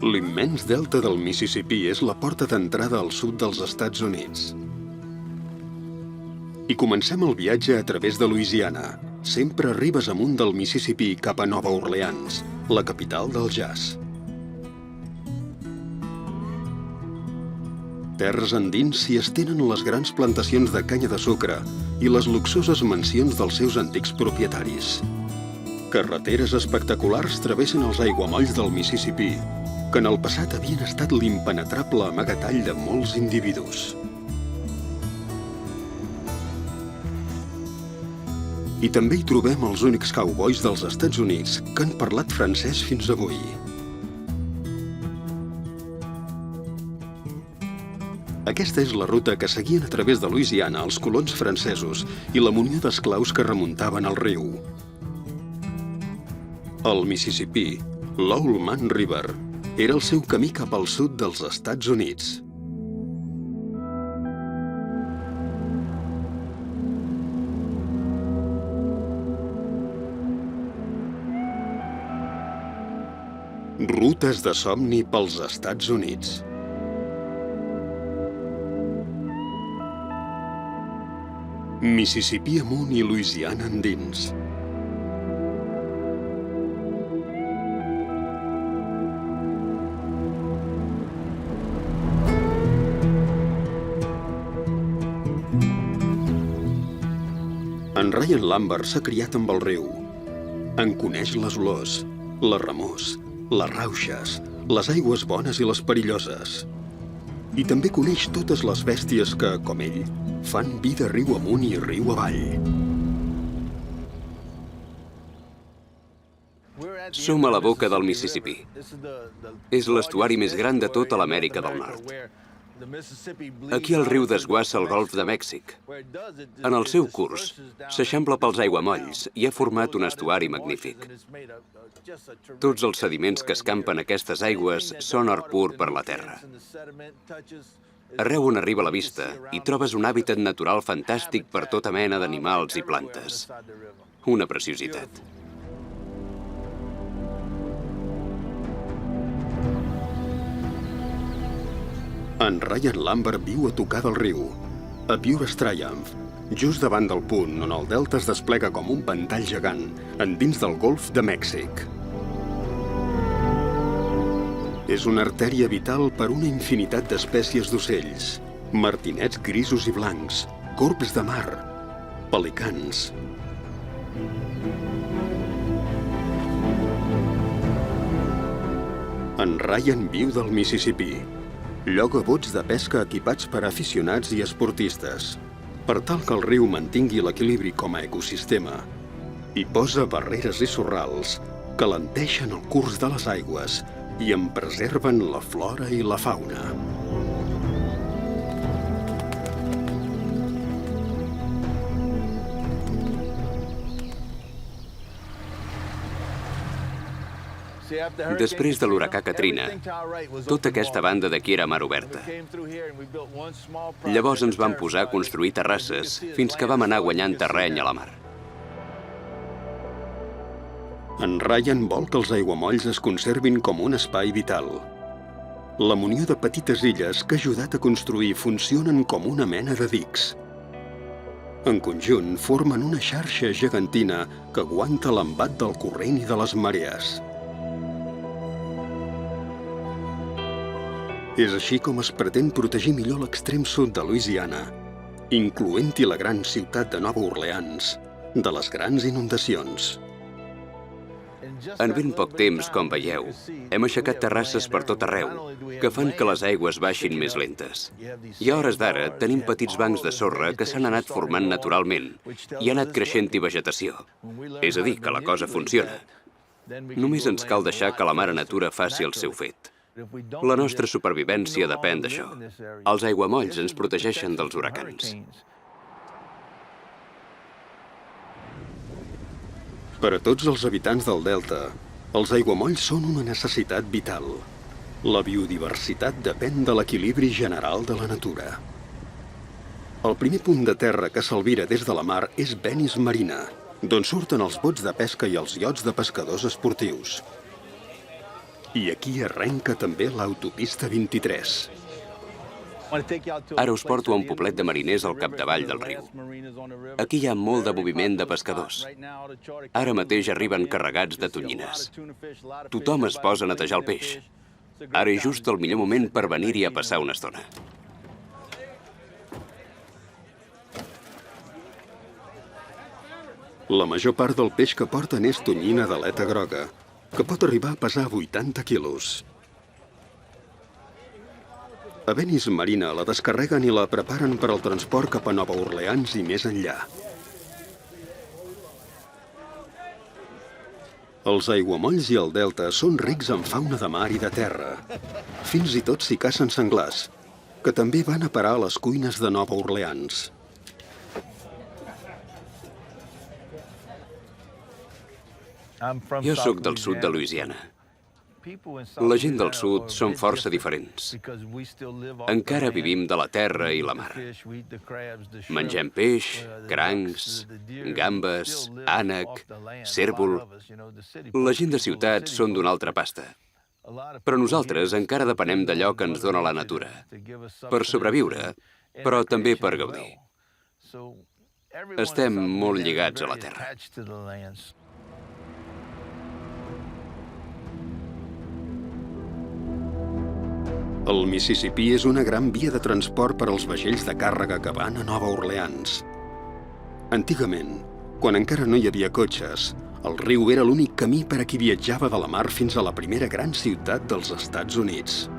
L'immens delta del Mississipí és la porta d'entrada al sud dels Estats Units. I comencem el viatge a través de Louisiana. Sempre arribes amunt del Mississipí cap a Nova Orleans, la capital del jazz. Terres endins s'hi estenen les grans plantacions de canya de sucre i les luxoses mansions dels seus antics propietaris. Carreteres espectaculars travessen els aiguamolls del Mississipí, que en el passat havien estat l'impenetrable amagatall de molts individus. I també hi trobem els únics cowboys dels Estats Units que han parlat francès fins avui. Aquesta és la ruta que seguien a través de Louisiana els colons francesos i la munió d'esclaus que remuntaven el riu. El Mississipí, l'Old Man River, era el seu camí cap al sud dels Estats Units. Rutes de somni pels Estats Units. Mississipí amunt i Louisiana endins. En Ryan Lambert s'ha criat amb el riu. En coneix les olors, les remors, les rauxes, les aigües bones i les perilloses. I també coneix totes les bèsties que, com ell, fan vida riu amunt i riu avall. Som a la boca del Mississipí. És l'estuari més gran de tota l'Amèrica del Nord. Aquí el riu desguassa el golf de Mèxic. En el seu curs, s'eixampla pels aiguamolls i ha format un estuari magnífic. Tots els sediments que escampen aquestes aigües són or pur per la terra. Arreu on arriba la vista, hi trobes un hàbitat natural fantàstic per tota mena d'animals i plantes. Una preciositat. En Ryan Lambert viu a tocar del riu, a Pure's Triumph, just davant del punt on el delta es desplega com un pantall gegant endins del golf de Mèxic. És una artèria vital per una infinitat d'espècies d'ocells, martinets grisos i blancs, corbs de mar, pelicans. En Ryan viu del Mississipí. Lloga bots de pesca equipats per a aficionats i esportistes, per tal que el riu mantingui l'equilibri com a ecosistema, i posa barreres i sorrals que alenteixen el curs de les aigües i en preserven la flora i la fauna. Després de l'huracà Katrina, tota aquesta banda d'aquí era mar oberta. Llavors ens vam posar a construir terrasses fins que vam anar guanyant terreny a la mar. En Ryan vol que els aiguamolls es conservin com un espai vital. La munió de petites illes que ha ajudat a construir funcionen com una mena de dics. En conjunt, formen una xarxa gegantina que aguanta l'embat del corrent i de les marees. És així com es pretén protegir millor l'extrem sud de Louisiana, incloent-hi la gran ciutat de Nova Orleans, de les grans inundacions. En ben poc temps, com veieu, hem aixecat terrasses per tot arreu, que fan que les aigües baixin més lentes. I a hores d'ara tenim petits bancs de sorra que s'han anat formant naturalment i ha anat creixent-hi vegetació. És a dir, que la cosa funciona. Només ens cal deixar que la mare natura faci el seu fet. La nostra supervivència depèn d'això. Els aiguamolls ens protegeixen dels huracans. Per a tots els habitants del delta, els aiguamolls són una necessitat vital. La biodiversitat depèn de l'equilibri general de la natura. El primer punt de terra que s'albira des de la mar és Venice Marina, d'on surten els bots de pesca i els iots de pescadors esportius. I aquí arrenca també l'autopista 23. Ara us porto a un poblet de mariners al capdavall del riu. Aquí hi ha molt de moviment de pescadors. Ara mateix arriben carregats de tonyines. Tothom es posa a netejar el peix. Ara és just el millor moment per venir-hi a passar una estona. La major part del peix que porten és tonyina d'aleta groga, que pot arribar a pesar 80 quilos. A Venice Marina la descarreguen i la preparen per al transport cap a Nova Orleans i més enllà. Els aiguamolls i el delta són rics en fauna de mar i de terra. Fins i tot s'hi cacen senglars, que també van a parar a les cuines de Nova Orleans. Jo sóc del sud de Louisiana. La gent del sud són força diferents. Encara vivim de la terra i la mar. Mengem peix, crancs, gambes, ànec, cérvol. La gent de ciutat són d'una altra pasta. Però nosaltres encara depenem d'allò que ens dona la natura. Per sobreviure, però també per gaudir. Estem molt lligats a la terra. El Mississipí és una gran via de transport per als vaixells de càrrega que van a Nova Orleans. Antigament, quan encara no hi havia cotxes, el riu era l'únic camí per a qui viatjava de la mar fins a la primera gran ciutat dels Estats Units.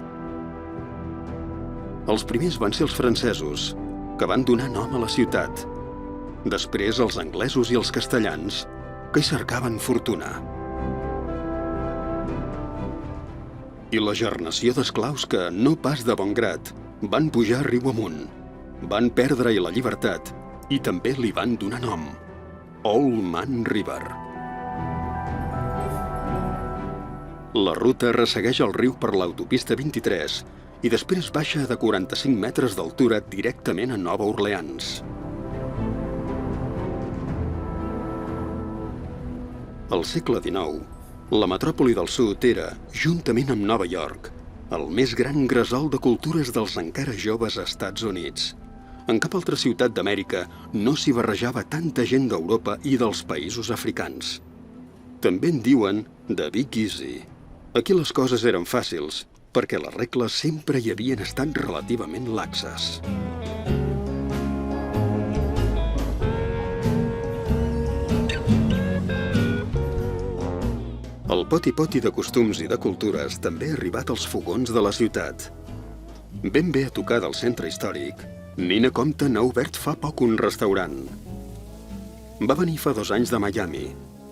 Els primers van ser els francesos, que van donar nom a la ciutat. Després els anglesos i els castellans, que hi cercaven fortuna. I la gernació d'esclaus que, no pas de bon grat, van pujar riu amunt, van perdre-hi la llibertat i també li van donar nom, Old Man River. La ruta ressegueix el riu per l'autopista 23 i després baixa de 45 metres d'altura directament a Nova Orleans. Al segle XIX, la metròpoli del sud era, juntament amb Nova York, el més gran gresol de cultures dels encara joves Estats Units. En cap altra ciutat d'Amèrica no s'hi barrejava tanta gent d'Europa i dels països africans. També en diuen The Big Easy. Aquí les coses eren fàcils, perquè les regles sempre hi havien estat relativament laxes. El poti-poti de costums i de cultures també ha arribat als fogons de la ciutat. Ben bé a tocar del centre històric, Nina Compton ha obert fa poc un restaurant. Va venir fa 2 anys de Miami,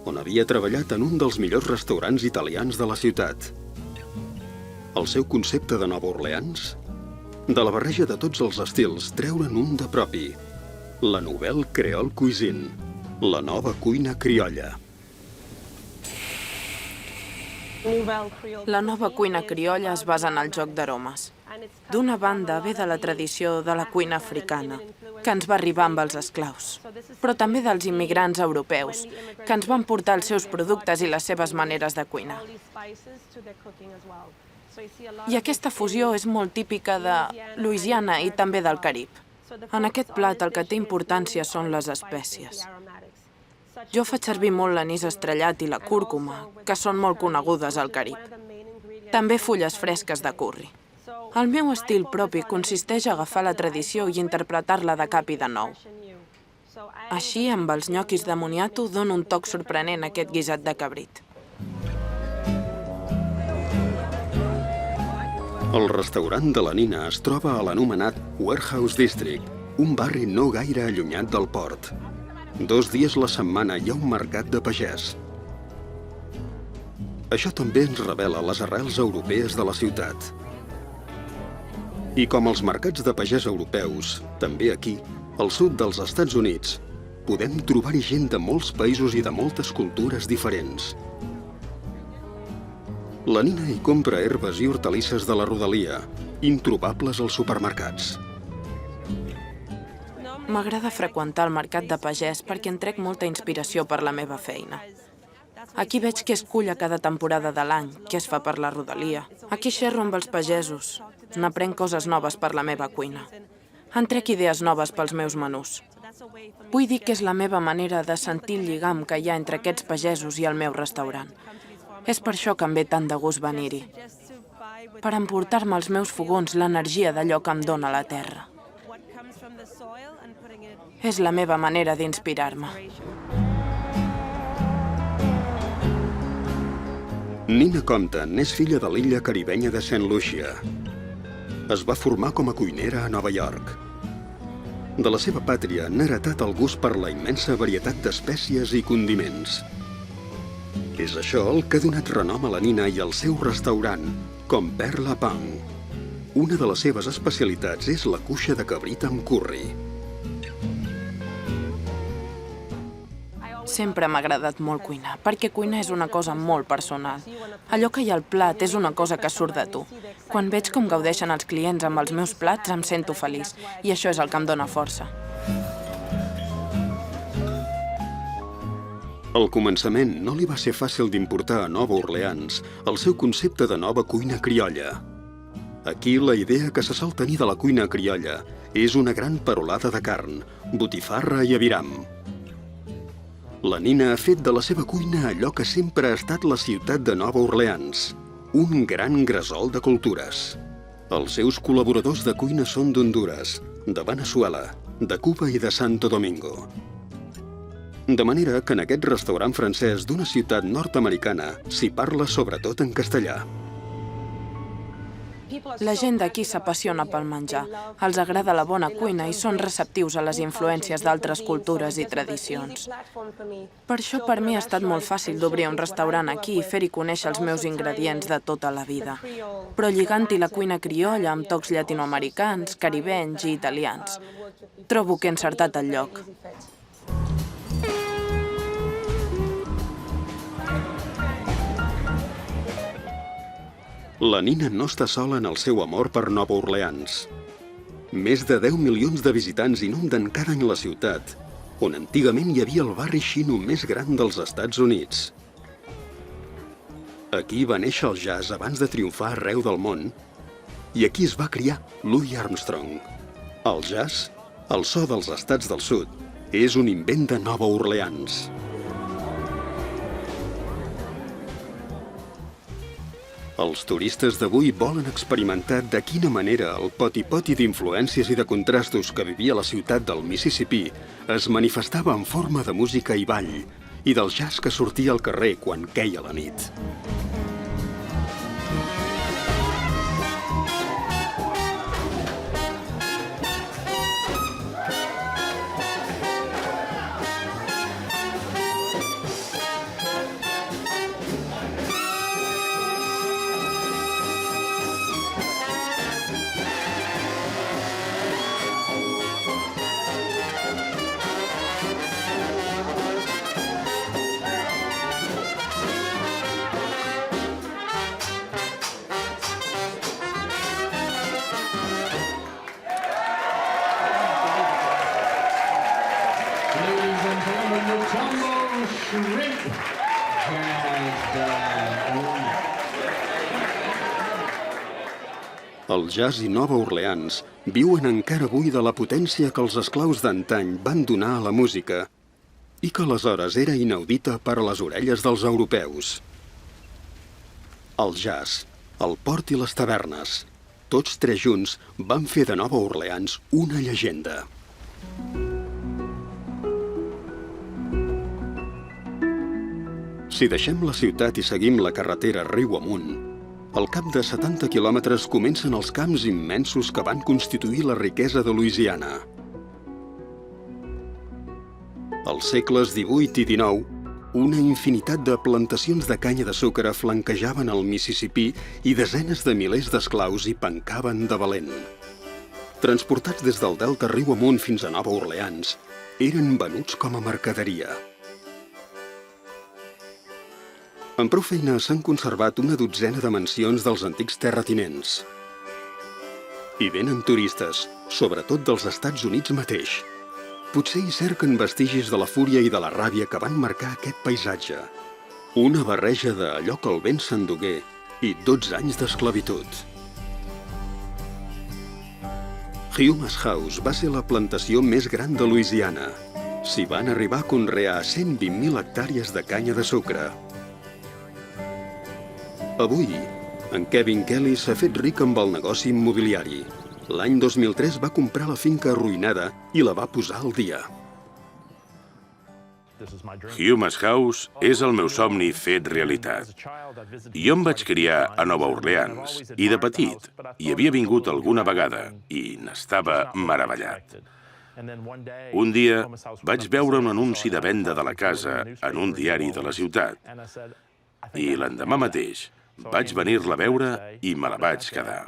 on havia treballat en un dels millors restaurants italians de la ciutat. El seu concepte de Nova Orleans? De la barreja de tots els estils, treure'n un de propi. La Nouvelle Creole Cuisine, la nova cuina criolla. La nova cuina criolla es basa en el joc d'aromes. D'una banda ve de la tradició de la cuina africana, que ens va arribar amb els esclaus, però també dels immigrants europeus, que ens van portar els seus productes i les seves maneres de cuinar. I aquesta fusió és molt típica de Louisiana i també del Carib. En aquest plat el que té importància són les espècies. Jo faig servir molt l'anís estrellat i la cúrcuma, que són molt conegudes al Carib. També fulles fresques de curri. El meu estil propi consisteix a agafar la tradició i interpretar-la de cap i de nou. Així, amb els nyoquis de moniato, dono un toc sorprenent a aquest guisat de cabrit. El restaurant de la Nina es troba a l'anomenat Warehouse District, un barri no gaire allunyat del port. 2 dies la setmana hi ha un mercat de pagès. Això també ens revela les arrels europees de la ciutat. I com els mercats de pagès europeus, també aquí, al sud dels Estats Units, podem trobar-hi gent de molts països i de moltes cultures diferents. La Nina hi compra herbes i hortalisses de la rodalia, introbables als supermercats. M'agrada freqüentar el mercat de pagès perquè en trec molta inspiració per la meva feina. Aquí veig què es cull a cada temporada de l'any, què es fa per la rodalia. Aquí xerro amb els pagesos. N'aprenc coses noves per la meva cuina. En trec idees noves pels meus menús. Vull dir que és la meva manera de sentir el lligam que hi ha entre aquests pagesos i el meu restaurant. És per això que em ve tant de gust venir-hi. Per emportar-me als meus fogons l'energia d'allò que em dóna la terra. És la meva manera d'inspirar-me. Nina Compton és filla de l'illa caribenya de Saint Lucia. Es va formar com a cuinera a Nova York. De la seva pàtria n'ha heretat el gust per la immensa varietat d'espècies i condiments. És això el que ha donat renom a la Nina i al seu restaurant, com Perla Pang. Una de les seves especialitats és la cuixa de cabrit amb curri. Sempre m'ha agradat molt cuinar, perquè cuinar és una cosa molt personal. Allò que hi ha al plat és una cosa que surt de tu. Quan veig com gaudeixen els clients amb els meus plats, em sento feliç, i això és el que em dóna força. Al començament no li va ser fàcil d'importar a Nova Orleans el seu concepte de nova cuina criolla. Aquí la idea que se sol tenir de la cuina criolla és una gran perolada de carn, botifarra i aviram. La Nina ha fet de la seva cuina allò que sempre ha estat la ciutat de Nova Orleans, un gran gresol de cultures. Els seus col·laboradors de cuina són d'Hondures, de Veneçuela, de Cuba i de Santo Domingo. De manera que en aquest restaurant francès d'una ciutat nord-americana s'hi parla sobretot en castellà. La gent d'aquí s'apassiona pel menjar. Els agrada la bona cuina i són receptius a les influències d'altres cultures i tradicions. Per això per mi ha estat molt fàcil d'obrir un restaurant aquí i fer-hi conèixer els meus ingredients de tota la vida. Però lligant-hi la cuina criolla amb tocs llatinoamericans, caribenys i italians. Trobo que he encertat el lloc. La Nina no està sola en el seu amor per Nova Orleans. Més de 10 milions de visitants inunden cada any la ciutat, on antigament hi havia el barri xino més gran dels Estats Units. Aquí va néixer el jazz abans de triomfar arreu del món, i aquí es va criar Louis Armstrong. El jazz, el so dels estats del sud, és un invent de Nova Orleans. Els turistes d'avui volen experimentar de quina manera el poti-poti d'influències i de contrastos que vivia la ciutat del Mississipí es manifestava en forma de música i ball, i del jazz que sortia al carrer quan queia la nit. El jazz i Nova Orleans viuen encara avui de la potència que els esclaus d'antany van donar a la música i que aleshores era inaudita per a les orelles dels europeus. El jazz, el port i les tavernes, tots tres junts van fer de Nova Orleans una llegenda. Si deixem la ciutat i seguim la carretera riu amunt, al cap de 70 quilòmetres comencen els camps immensos que van constituir la riquesa de Louisiana. Als segles XVIII i XIX, una infinitat de plantacions de canya de sucre flanquejaven el Mississipí i desenes de milers d'esclaus hi pencaven de valent. Transportats des del delta riu amunt fins a Nova Orleans, eren venuts com a mercaderia. Amb prou feina s'han conservat una dotzena de mansions dels antics terratinents. Hi venen turistes, sobretot dels Estats Units mateix. Potser hi cerquen vestigis de la fúria i de la ràbia que van marcar aquest paisatge. Una barreja d'allò que el vent s'endugué i 12 anys d'esclavitud. Humes House va ser la plantació més gran de Louisiana. S'hi van arribar a conrear 120.000 hectàrees de canya de sucre. Avui, en Kevin Kelly s'ha fet ric amb el negoci immobiliari. L'any 2003 va comprar la finca arruïnada i la va posar al dia. Humes House és el meu somni fet realitat. Jo em vaig criar a Nova Orleans i de petit hi havia vingut alguna vegada i n'estava meravellat. Un dia vaig veure un anunci de venda de la casa en un diari de la ciutat i l'endemà mateix vaig venir-la a veure i me la vaig quedar.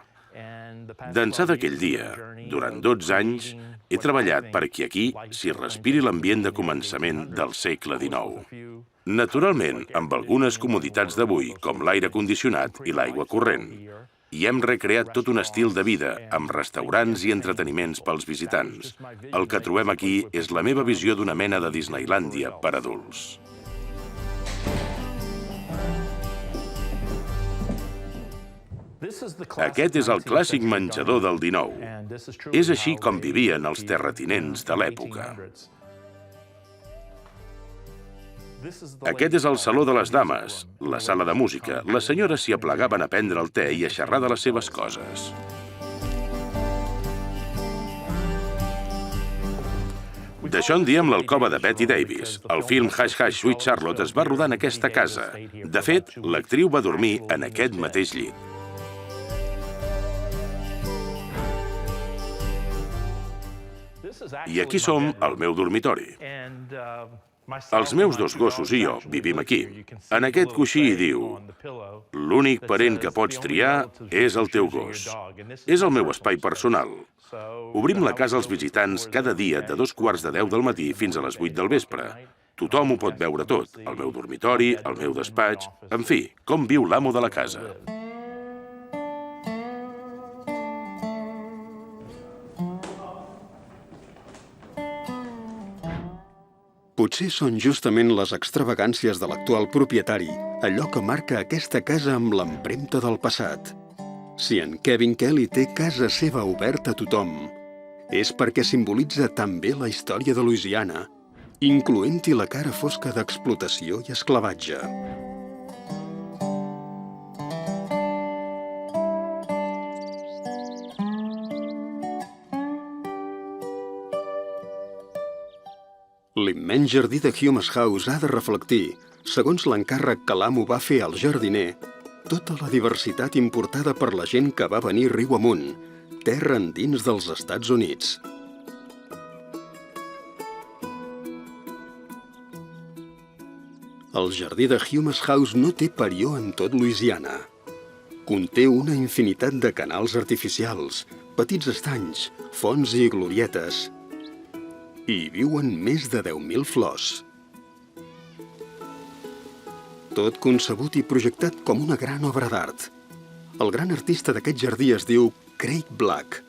D'ençà d'aquell dia, durant 12 anys, he treballat perquè aquí s'hi respiri l'ambient de començament del segle XIX. Naturalment, amb algunes comoditats d'avui, com l'aire condicionat i l'aigua corrent. I hem recreat tot un estil de vida, amb restaurants i entreteniments pels visitants. El que trobem aquí és la meva visió d'una mena de Disneylàndia per adults. Aquest és el clàssic menjador del XIX. És així com vivien els terratinents de l'època. Aquest és el saló de les dames, la sala de música. Les senyores s'hi aplegaven a prendre el te i a xerrar de les seves coses. D'això en diem l'alcova de Bette Davis. El film Hush Hush Sweet Charlotte es va rodar en aquesta casa. De fet, l'actriu va dormir en aquest mateix llit. I aquí som al meu dormitori. Els meus dos gossos i jo vivim aquí. En aquest coixí hi diu: l'únic parent que pots triar és el teu gos. És el meu espai personal. Obrim la casa als visitants cada dia de 9:45 del matí fins a les 8 del vespre. Tothom ho pot veure tot, el meu dormitori, el meu despatx, en fi, com viu l'amo de la casa. Potser són justament les extravagàncies de l'actual propietari allò que marca aquesta casa amb l'empremta del passat. Si en Kevin Kelly té casa seva oberta a tothom, és perquè simbolitza també la història de Louisiana, incloent-hi la cara fosca d'explotació i esclavatge. L'immens jardí de Humes House ha de reflectir, segons l'encàrrec que l'amo va fer al jardiner, tota la diversitat importada per la gent que va venir riu amunt, terra endins dels Estats Units. El jardí de Humes House no té parió en tot Louisiana. Conté una infinitat de canals artificials, petits estanys, fonts i glorietes. I hi viuen més de 10.000 flors. Tot concebut i projectat com una gran obra d'art. El gran artista d'aquest jardí es diu Craig Black.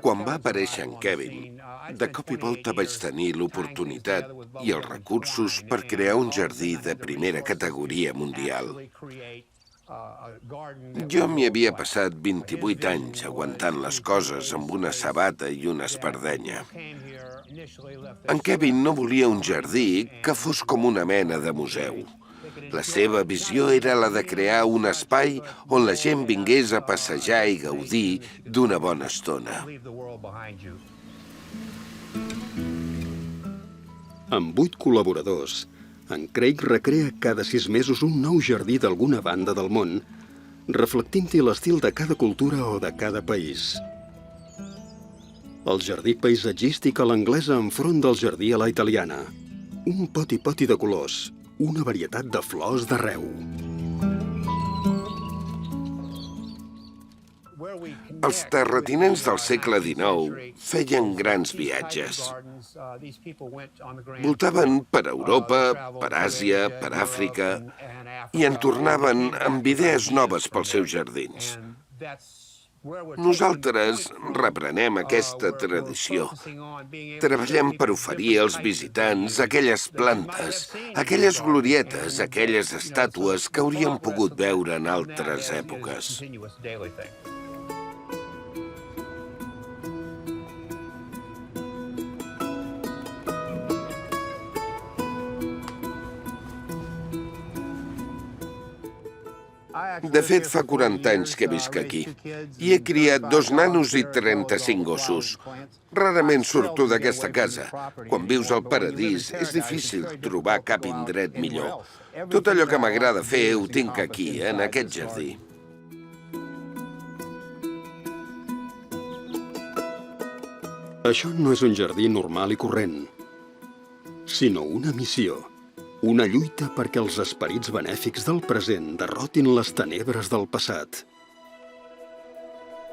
Quan va aparèixer en Kevin, de cop i volta vaig tenir l'oportunitat i els recursos per crear un jardí de primera categoria mundial. Jo m'hi havia passat 28 anys aguantant les coses amb una sabata i una espardenya. En Kevin no volia un jardí que fos com una mena de museu. La seva visió era la de crear un espai on la gent vingués a passejar i gaudir d'una bona estona. Amb 8 col·laboradors, en Craig recrea cada 6 mesos un nou jardí d'alguna banda del món, reflectint-hi l'estil de cada cultura o de cada país. El jardí paisatgístic a l'anglesa enfront del jardí a la italiana. Un poti-poti de colors, una varietat de flors d'arreu. Els terratinents del segle XIX feien grans viatges. Voltaven per Europa, per Àsia, per Àfrica, i en tornaven amb idees noves pels seus jardins. Nosaltres reprenem aquesta tradició. Treballem per oferir als visitants aquelles plantes, aquelles glorietes, aquelles estàtues que haurien pogut veure en altres èpoques. De fet, fa 40 anys que visc aquí. I he criat 2 nanos i 35 gossos. Rarament surto d'aquesta casa. Quan vius al paradís, és difícil trobar cap indret millor. Tot allò que m'agrada fer ho tinc aquí, en aquest jardí. Això no és un jardí normal i corrent, sinó una missió. Una lluita perquè els esperits benèfics del present derrotin les tenebres del passat.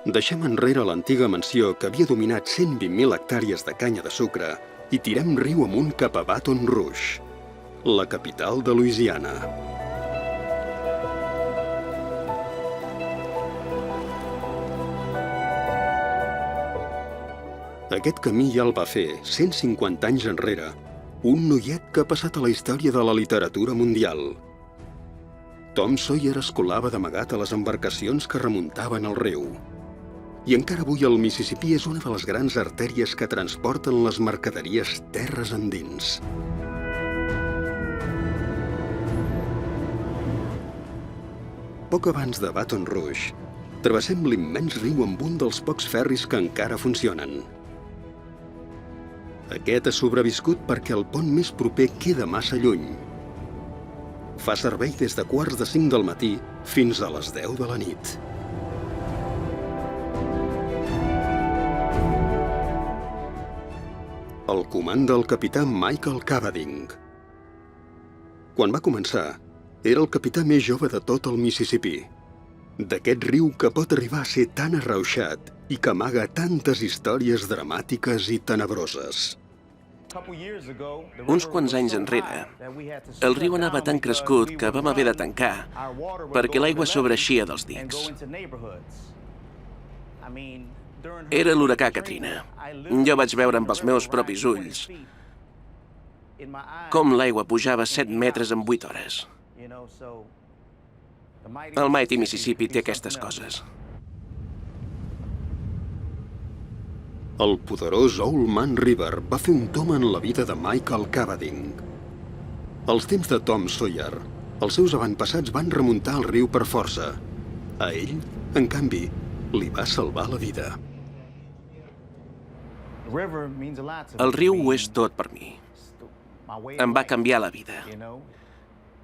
Deixem enrere l'antiga mansió que havia dominat 120.000 hectàrees de canya de sucre i tirem riu amunt cap a Baton Rouge, la capital de Louisiana. Aquest camí ja el va fer, 150 anys enrere, un noiet que ha passat a la història de la literatura mundial. Tom Sawyer es colava d'amagat a les embarcacions que remuntaven el riu. I encara avui el Mississipí és una de les grans artèries que transporten les mercaderies terres endins. Poc abans de Baton Rouge, travessem l'immens riu amb un dels pocs ferris que encara funcionen. Aquest ha sobreviscut perquè el pont més proper queda massa lluny. Fa servei des de 4:45 del matí fins a les 10 de la nit. El comanda el capità Michael Cavading. Quan va començar, era el capità més jove de tot el Mississipí. D'aquest riu que pot arribar a ser tan arrauxat i que amaga tantes històries dramàtiques i tenebroses. Uns quants anys enrere, el riu anava tan crescut que vam haver de tancar perquè l'aigua sobreeixia dels dics. Era l'huracà Katrina. Jo vaig veure amb els meus propis ulls com l'aigua pujava 7 metres en 8 hores. El Mighty Mississippi té aquestes coses. El poderós Old Man River va fer un tomb en la vida de Michael Cavading. Als temps de Tom Sawyer, els seus avantpassats van remuntar el riu per força. A ell, en canvi, li va salvar la vida. El riu ho és tot per mi. Em va canviar la vida.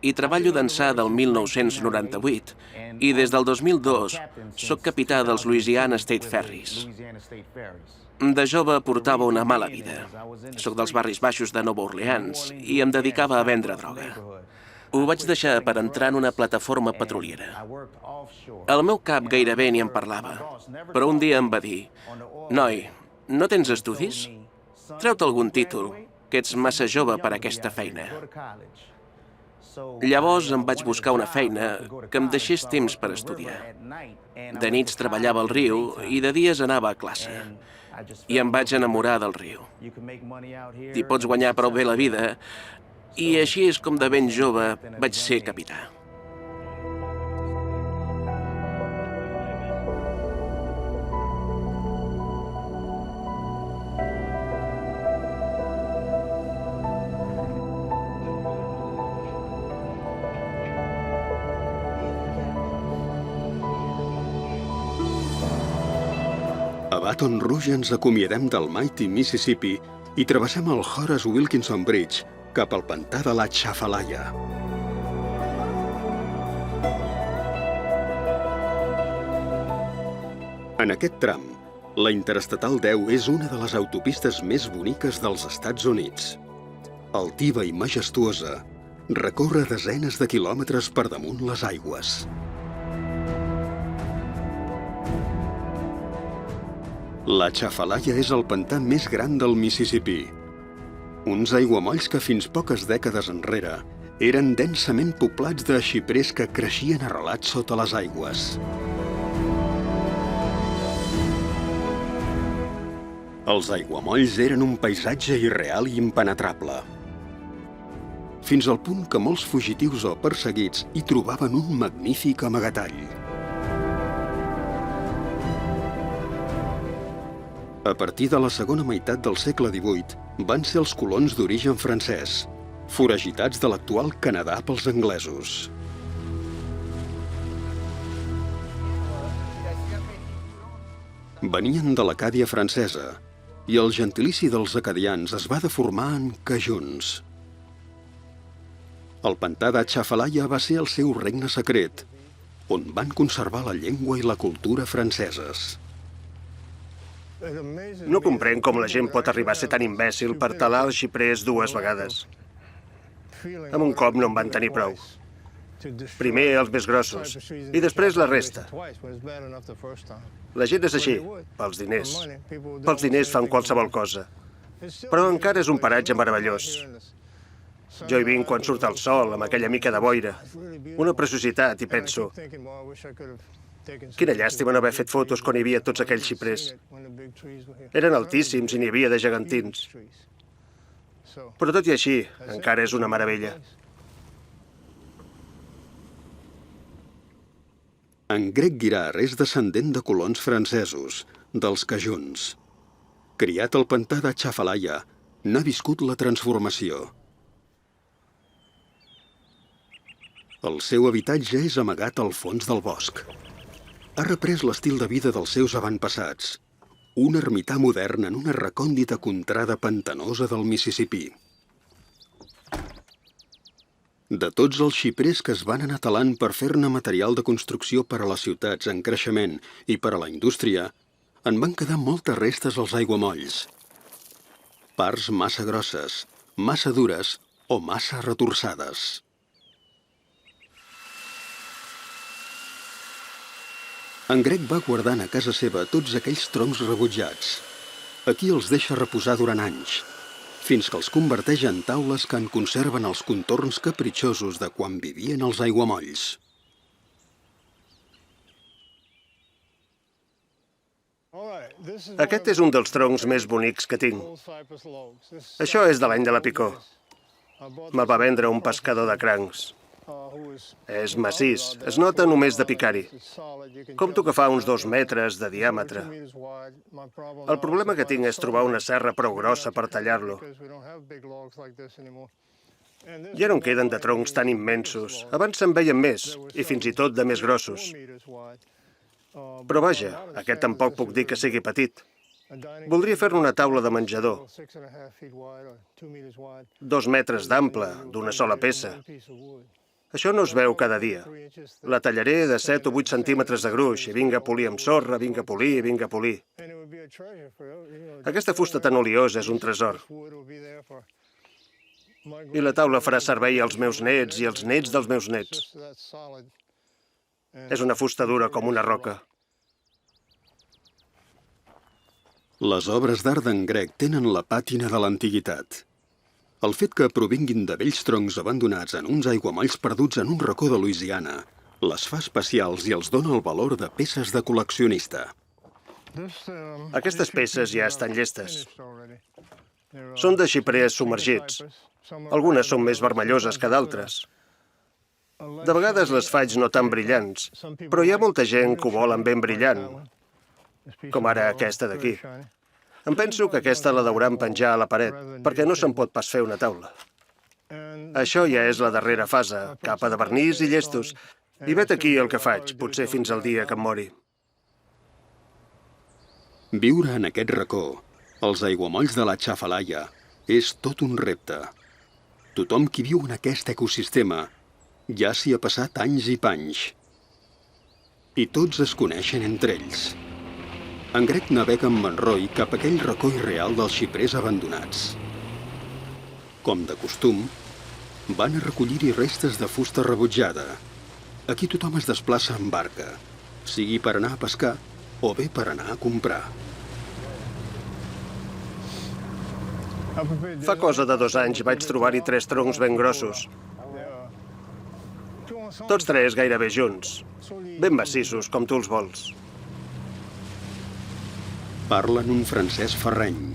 I treballo d'ençà del 1998 i des del 2002 soc capità dels Louisiana State Ferries. De jove portava una mala vida. Soc dels barris baixos de Nova Orleans i em dedicava a vendre droga. Ho vaig deixar per entrar en una plataforma petroliera. El meu cap gairebé ni en parlava, però un dia em va dir: «Noi, no tens estudis? Treu-te algun títol, que ets massa jove per a aquesta feina». Llavors em vaig buscar una feina que em deixés temps per estudiar. De nits treballava al riu i de dies anava a classe. I em vaig enamorar del riu. T'hi pots guanyar prou bé la vida, i així és com de ben jove vaig ser capità. A Baton Rouge ens acomiadem del Mighty Mississippi i travessem el Horace Wilkinson Bridge cap al pantà de la Atchafalaya. En aquest tram, la Interestatal 10 és una de les autopistes més boniques dels Estats Units. Altiva i majestuosa, recorre desenes de quilòmetres per damunt les aigües. La Atchafalaya és el pantà més gran del Mississipí. Uns aiguamolls que fins poques dècades enrere eren densament poblats de xiprers que creixien arrelats sota les aigües. Els aiguamolls eren un paisatge irreal i impenetrable. Fins al punt que molts fugitius o perseguits hi trobaven un magnífic amagatall. A partir de la segona meitat del segle XVIII van ser els colons d'origen francès, foragitats de l'actual Canadà pels anglesos. Venien de l'Acàdia francesa i el gentilici dels acadians es va deformar en cajuns. El pantà de Chafalaya va ser el seu regne secret, on van conservar la llengua i la cultura franceses. No comprenc com la gent pot arribar a ser tan imbècil per talar els xiprers 2 vegades. Amb un cop no en van tenir prou. Primer els més grossos, i després la resta. La gent és així, pels diners. Pels diners fan qualsevol cosa. Però encara és un paratge meravellós. Jo hi vinc quan surt el sol, amb aquella mica de boira. Una preciositat, i penso... Quina llàstima no haver fet fotos quan hi havia tots aquells xiprers. Eren altíssims i n'hi havia de gegantins. Però tot i així, encara és una meravella. En Greg Girard és descendent de colons francesos, dels cajuns. Criat al pantà de Chafalaya, n'ha viscut la transformació. El seu habitatge és amagat al fons del bosc. Ha reprès l'estil de vida dels seus avantpassats, un ermità modern en una recòndita contrada pantanosa del Mississipí. De tots els xiprers que es van anar talant per fer-ne material de construcció per a les ciutats en creixement i per a la indústria, en van quedar moltes restes als aiguamolls. Parts massa grosses, massa dures o massa retorçades. En Greg va guardant a casa seva tots aquells troncs rebutjats. Aquí els deixa reposar durant anys, fins que els converteix en taules que en conserven els contorns capritxosos de quan vivien els aiguamolls. Aquest és un dels troncs més bonics que tinc. Això és de l'any de la picor. Me'l va vendre un pescador de crancs. És massís, es nota només de picar-hi. Compto que fa uns 2 metres de diàmetre. El problema que tinc és trobar una serra prou grossa per tallar-lo. Ja no en queden de troncs tan immensos. Abans se'n veien més, i fins i tot de més grossos. Però vaja, aquest tampoc puc dir que sigui petit. Voldria fer-ne una taula de menjador. 2 metres d'ample, d'una sola peça. Això no es veu cada dia. La tallaré de 7 o 8 centímetres de gruix i vinga a polir amb sorra, vinga a polir, vinga a polir. Aquesta fusta tan oliosa és un tresor. I la taula farà servei als meus nets i als nets dels meus nets. És una fusta dura com una roca. Les obres d'art d'en Greg tenen la pàtina de l'antiguitat. El fet que provinguin de vells troncs abandonats en uns aiguamolls perduts en un racó de Louisiana les fa especials i els dona el valor de peces de col·leccionista. Aquestes peces ja estan llestes. Són de xiprers submergits. Algunes són més vermelloses que d'altres. De vegades les faig no tan brillants, però hi ha molta gent que ho volen ben brillant, com ara aquesta d'aquí. Em penso que aquesta la deuran penjar a la paret, perquè no se'n pot pas fer una taula. Això ja és la darrera fase, capa de vernís i llestos. I vet aquí el que faig, potser fins al dia que em mori. Viure en aquest racó, els aiguamolls de la Chafalaya, és tot un repte. Tothom qui viu en aquest ecosistema ja s'hi ha passat anys i panys. I tots es coneixen entre ells. En Greg navega amb en Roy cap a aquell racó irreal dels xiprers abandonats. Com de costum, van a recollir-hi restes de fusta rebutjada. Aquí tothom es desplaça en barca, sigui per anar a pescar o bé per anar a comprar. Fa cosa de 2 anys vaig trobar-hi 3 troncs ben grossos. Tots 3 gairebé junts, ben massissos, com tu els vols. Parlen un francès ferreny,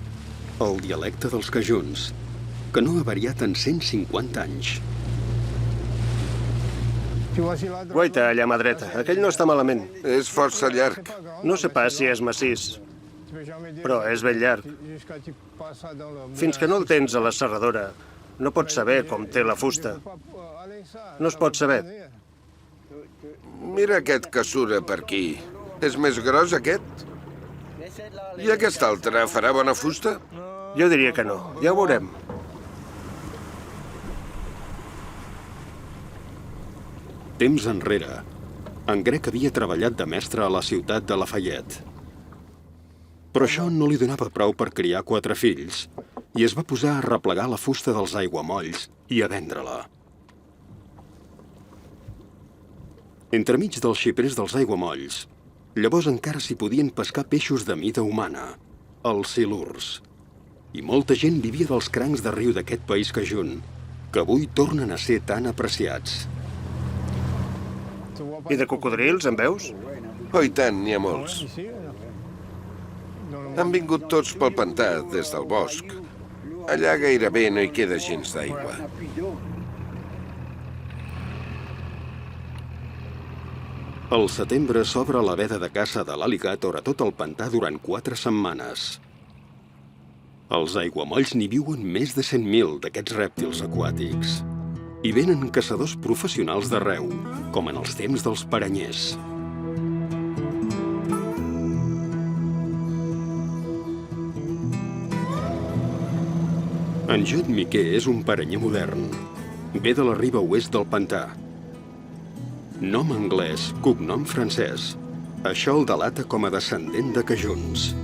el dialecte dels cajuns, que no ha variat en 150 anys. Guaita, allà a mà dreta. Aquell no està malament. És força llarg. No sé pas si és massís, però és ben llarg. Fins que no el tens a la serradora, no pots saber com té la fusta. No es pot saber. Mira aquest que surt per aquí. És més gros, aquest? I aquest altre farà bona fusta? Jo diria que no. Ja ho veurem. Temps enrere, en Grec havia treballat de mestre a la ciutat de Lafayette. Però això no li donava prou per criar 4 fills i es va posar a replegar la fusta dels aiguamolls i a vendre-la. Entremig dels xiprers dels aiguamolls, llavors encara s'hi podien pescar peixos de mida humana, els silurs. I molta gent vivia dels crancs de riu d'aquest país cajunt, que avui tornen a ser tan apreciats. I de cocodrils, en veus? Oh, i tant, n'hi ha molts. Han vingut tots pel pantà, des del bosc. Allà gairebé no hi queda gens d'aigua. Al setembre s'obre la veda de caça de l'al·ligàtor a tot el pantà durant 4 setmanes. Als aiguamolls n'hi viuen més de 100.000 d'aquests rèptils aquàtics. Hi venen caçadors professionals d'arreu, com en els temps dels paranyers. En Jot Miquer és un paranyer modern. Ve de la riba oest del pantà. Nom anglès, cognom francès. Això el delata com a descendent de cajuns.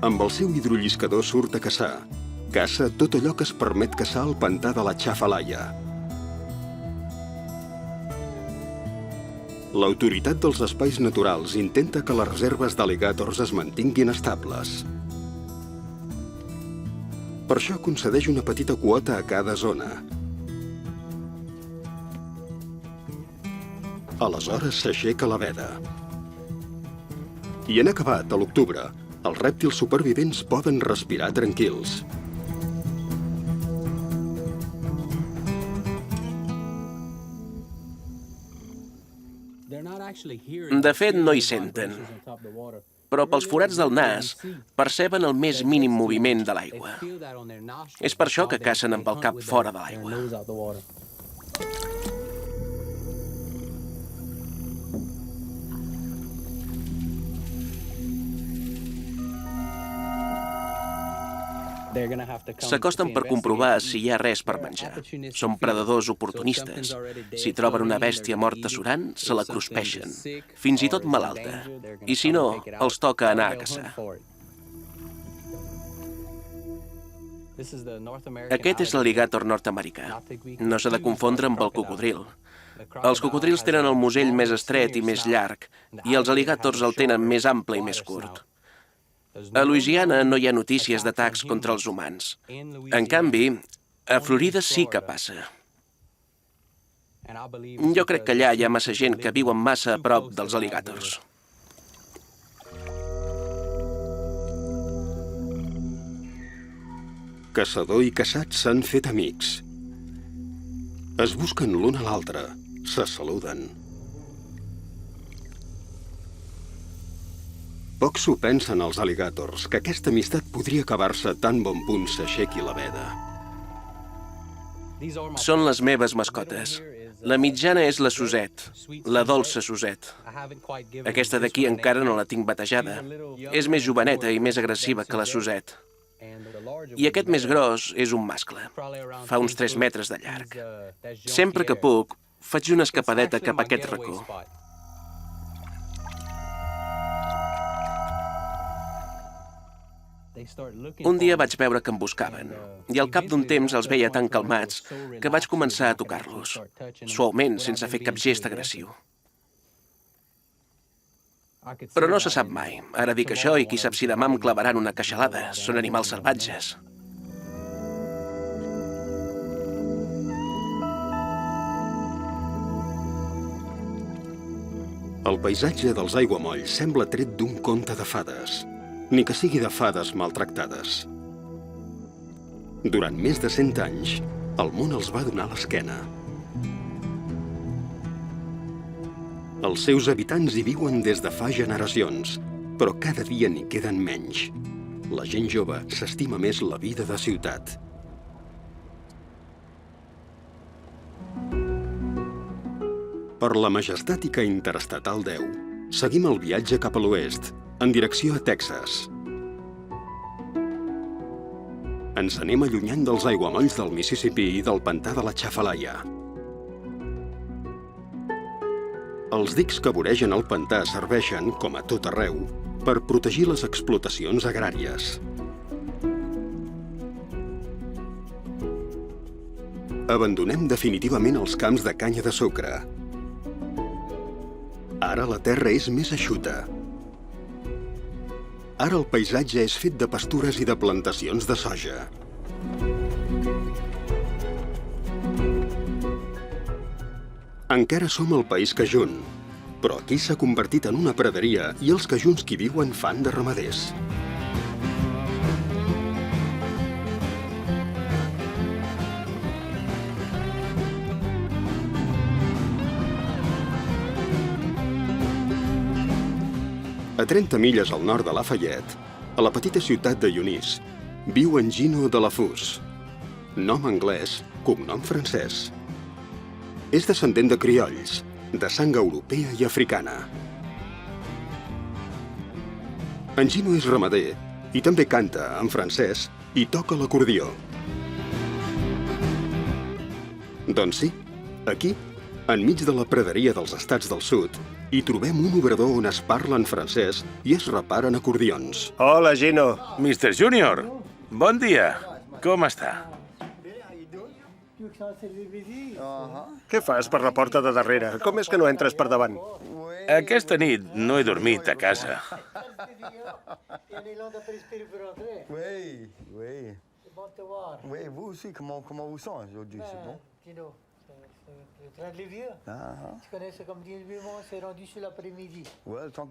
Amb el seu hidrolliscador surt a caçar. Caça tot allò que es permet caçar al pantà de la Chafalaya. L'autoritat dels espais naturals intenta que les reserves d'al·ligàtors es mantinguin estables. Per això concedeix una petita quota a cada zona. Aleshores s'aixeca la veda. I en acabat, a l'octubre, els rèptils supervivents poden respirar tranquils. De fet, no hi senten. Però pels forats del nas perceben el més mínim moviment de l'aigua. És per això que cacen amb el cap fora de l'aigua. S'acosten per comprovar si hi ha res per menjar. Són predadors oportunistes. Si troben una bèstia morta surant, se la cruspeixen, fins i tot malalta. I si no, els toca anar a caçar. Aquest és l'al·ligàtor nord-americà. No s'ha de confondre amb el cocodril. Els cocodrils tenen el musell més estret i més llarg, i els al·ligàtors el tenen més ample i més curt. A Louisiana no hi ha notícies d'atacs contra els humans. En canvi, a Florida sí que passa. Jo crec que allà hi ha massa gent que viuen massa a prop dels al·ligàtors. Caçador i caçat s'han fet amics. Es busquen l'un a l'altre, se saluden. Pocs s'ho pensen els al·ligàtors, que aquesta amistat podria acabar-se tan bon punt s'aixequi la veda. Són les meves mascotes. La mitjana és la Suset, la dolça Suset. Aquesta d'aquí encara no la tinc batejada. És més joveneta i més agressiva que la Suset. I aquest més gros és un mascle. Fa uns 3 metres de llarg. Sempre que puc, faig una escapadeta cap a aquest racó. Un dia vaig veure que em buscaven, i al cap d'un temps els veia tan calmats que vaig començar a tocar-los, suaument, sense fer cap gest agressiu. Però no se sap mai. Ara dic això i qui sap si demà em clavaran una queixalada. Són animals salvatges. El paisatge dels aiguamolls sembla tret d'un conte de fades, ni que sigui de fades maltractades. Durant més de 100 anys, el món els va donar l'esquena. Els seus habitants hi viuen des de fa generacions, però cada dia n'hi queden menys. La gent jove s'estima més la vida de ciutat. Per la majestàtica Interestatal 10, seguim el viatge cap a l'oest, en direcció a Texas. Ens anem allunyant dels aiguamolls del Mississipí i del pantà de la Chafalaya. Els dics que voregen el pantà serveixen, com a tot arreu, per protegir les explotacions agràries. Abandonem definitivament els camps de canya de sucre. Ara la terra és més eixuta. Ara el paisatge és fet de pastures i de plantacions de soja. Encara som el país cajun, però aquí s'ha convertit en una praderia i els cajuns que hi viuen fan de ramaders. A 30 milles al nord de Lafayette, a la petita ciutat de Eunice, viu en Gino de la Fus. Nom anglès, cognom francès. És descendent de criolls, de sang europea i africana. En Gino és ramader i també canta en francès i toca l'acordió. Doncs sí, aquí, enmig de la praderia dels estats del sud, hi trobem un obrador on es parla en francès i es reparen acordions. Hola, Gino. Mr. Junior, bon dia. Com està? Què fas per la porta de darrere? Com és que no entres per davant? Aquesta nit no he dormit a casa. Oui, oui. Oui, vous aussi, comment vous sent aujourd'hui, c'est bon?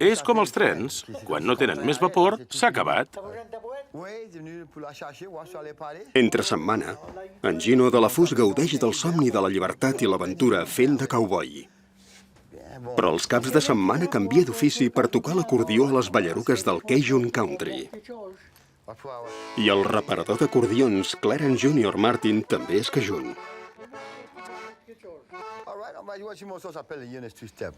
És com els trens. Quan no tenen més vapor, s'ha acabat. Entre setmana, en Gino de la Fus gaudeix del somni de la llibertat i l'aventura fent de cowboy. Però els caps de setmana canvia d'ofici per tocar l'acordió a les ballaruques del Cajun Country. I el reparador d'acordions Clarence Junior Martin també és cajun. Voici mon son s'appelle Eunice Two-Step.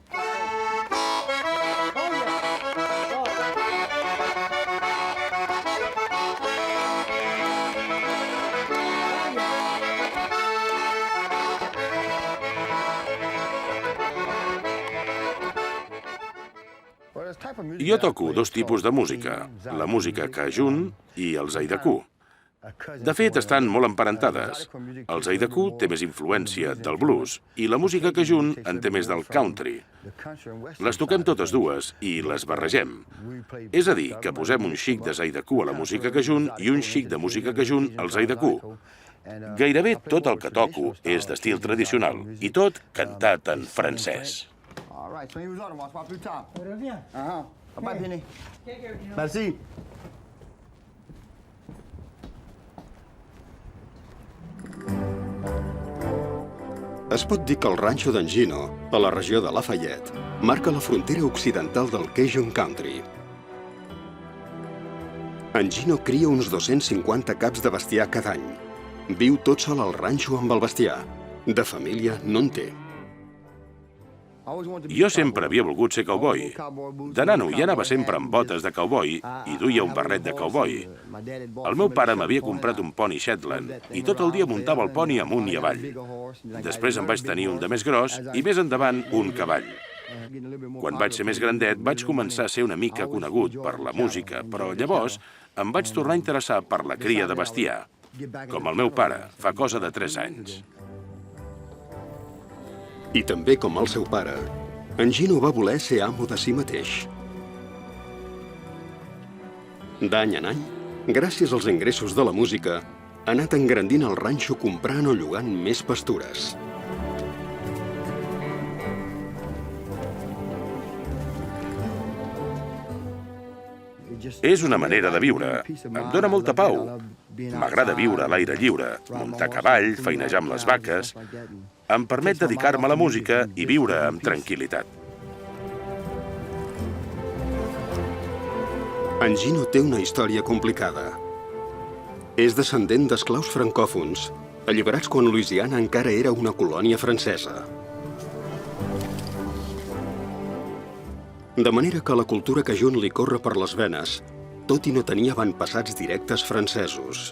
Jo toco dos tipus de música, la música cajun i el zaidaku. De fet, estan molt emparentades. El zaidaku té més influència del blues i la música cajun en té més del country. Les toquem totes dues i les barregem. És a dir, que posem un xic de zaidaku a la música cajun i un xic de música cajun al zaidaku. Gairebé tot el que toco és d'estil tradicional i tot cantat en francès. Merci. Es pot dir que el ranxo d'en Gino, a la regió de Lafayette, marca la frontera occidental del Cajun Country. En Gino cria uns 250 caps de bestiar cada any. Viu tot sol al ranxo amb el bestiar. De família no en té. Jo sempre havia volgut ser cowboy. De nano ja anava sempre amb botes de cowboy i duia un barret de cowboy. El meu pare m'havia comprat un poni Shetland i tot el dia muntava el poni amunt i avall. Després en vaig tenir un de més gros i més endavant un cavall. Quan vaig ser més grandet vaig començar a ser una mica conegut per la música, però llavors em vaig tornar a interessar per la cria de bestiar, com el meu pare, fa cosa de 3 anys. I també, com el seu pare, en Gino va voler ser amo de si mateix. D'any en any, gràcies als ingressos de la música, ha anat engrandint el ranxo comprant o llogant més pastures. És una manera de viure. Em dóna molta pau. M'agrada viure a l'aire lliure, muntar a cavall, feinejar amb les vaques. Em permet dedicar-me a la música i viure amb tranquil·litat. En Gino té una història complicada. És descendent d'esclaus francòfons, alliberats quan Louisiana encara era una colònia francesa. De manera que la cultura cajun li corre per les venes, tot i no tenir avantpassats directes francesos.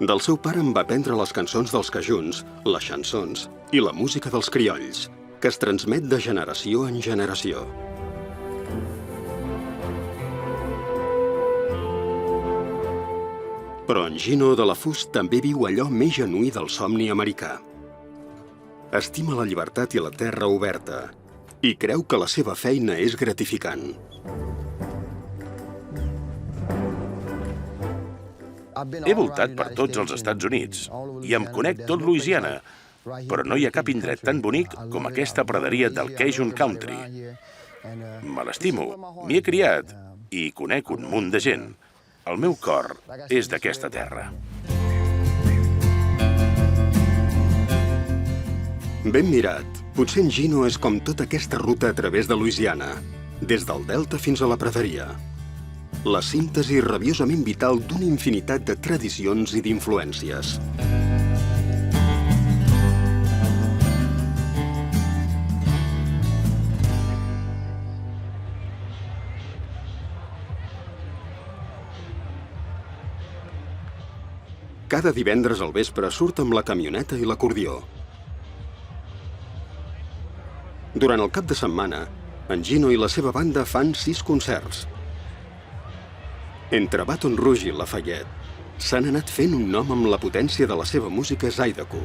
Del seu pare en va aprendre les cançons dels cajuns, les chansons i la música dels criolls, que es transmet de generació en generació. Però en Gino de la Fus també viu allò més genuí del somni americà. Estima la llibertat i la terra oberta i creu que la seva feina és gratificant. He voltat per tots els Estats Units i em conec tot Louisiana, però no hi ha cap indret tan bonic com aquesta praderia del Cajun Country. Me l'estimo, m'hi he criat i conec un munt de gent. El meu cor és d'aquesta terra. Ben mirat, potser en Gino és com tota aquesta ruta a través de Louisiana, des del delta fins a la praderia. La síntesi rabiosament vital d'una infinitat de tradicions i d'influències. Cada divendres al vespre surt amb la camioneta i l'acordió. Durant el cap de setmana, en Gino i la seva banda fan 6 concerts. Entre Baton Rouge i Lafayette, s'han anat fent un nom amb la potència de la seva música Zydeco.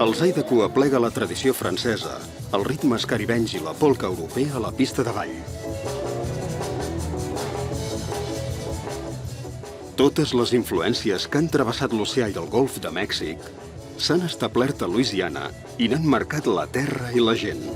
El Zydeco aplega la tradició francesa, els ritmes caribenys i la polca europea a la pista de ball. Totes les influències que han travessat l'oceà i el Golf de Mèxic s'han establert a Louisiana i n'han marcat la terra i la gent.